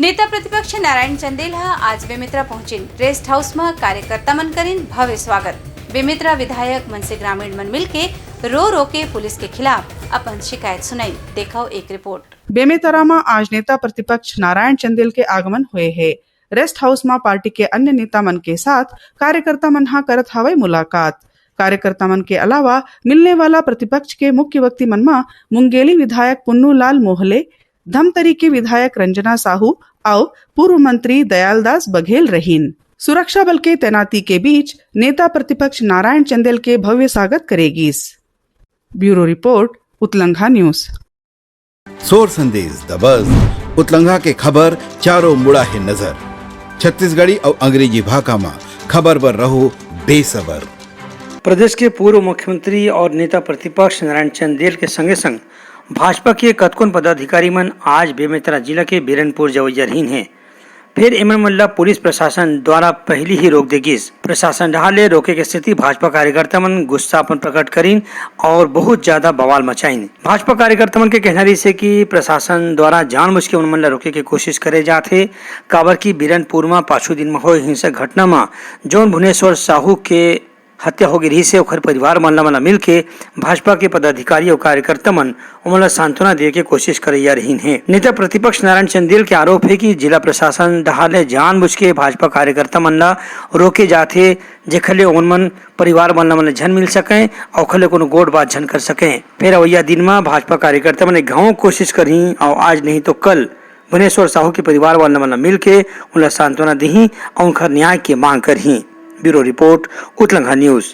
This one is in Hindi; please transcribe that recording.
नेता प्रतिपक्ष नारायण चंदेल आज बेमित्रा पहुंचीन। रेस्ट हाउस में कार्यकर्ता मन करीन भव्य स्वागत। बेमित्रा विधायक मन से ग्रामीण मन मिलके रो के पुलिस के खिलाफ अपन शिकायत सुनाई। देखो एक रिपोर्ट। बेमेतरा में आज नेता प्रतिपक्ष नारायण चंदेल के आगमन हुए है। रेस्ट हाउस में पार्टी के अन्य नेता मन के साथ कार्यकर्ता मन हा करत हवय मुलाकात। कार्यकर्ता मन के अलावा मिलने वाला प्रतिपक्ष के मुख्य व्यक्ति मन में मुंगेली विधायक पुन्नू लाल मोहले, धमतरी के विधायक रंजना साहू और पूर्व मंत्री दयालदास बघेल रहीन। सुरक्षा बल के तैनाती के बीच नेता प्रतिपक्ष नारायण चंदेल के भव्य स्वागत करेगी। ब्यूरो रिपोर्ट, उतलंघा न्यूज। सोर संदेश द बज़ उतलंघा के खबर चारों मुड़ा है नजर। छत्तीसगढ़ी और अंग्रेजी भाषा में खबर पर रहो बेसबर। प्रदेश के पूर्व मुख्यमंत्री और नेता प्रतिपक्ष नारायण चंदेल के संगे संग भाजपा के कतकोन पदाधिकारी मन आज बेमेतरा जिला के बीरनपुर जवैया रहीन है। फिर एमन मल्ला पुलिस प्रशासन द्वारा पहली ही रोक देगिस। प्रशासन ढाले रोके के स्थिति भाजपा कार्यकर्ता मन गुस्सापन प्रकट करीन और बहुत ज्यादा बवाल मचाइन। भाजपा कार्यकर्ता मन के कहना रही से कि प्रशासन द्वारा जानबूझ के उन मन ला रोके के कोशिश करे जाथे। काबर की बीरनपुर में पाछू दिन में हो हिंसक घटना में जौन भुवनेश्वर साहू के हत्या हो गई से ओखर परिवार मन मिल के भाजपा के पदाधिकारी और कार्यकर्ता मन उमला सांत्वना दे के कोशिश करैया रहीन है। नेता प्रतिपक्ष नारायण चंदेल के आरोप है कि जिला प्रशासन डहाले जानबूझ के भाजपा कार्यकर्ता मन ला रोके जाथे, जेखले उनमन परिवार मन झन मिल सके और खले कोनो गोट बात झन कर सके। फिर अवैया दिन में भाजपा कार्यकर्ता मन गाँव कोशिश करही और आज नहीं तो कल भुवनेश्वर साहू के परिवार मन मिल के उनला सांत्वना दी और उनका न्याय की मांग करही। ब्यूरो रिपोर्ट, उतलंघा न्यूज।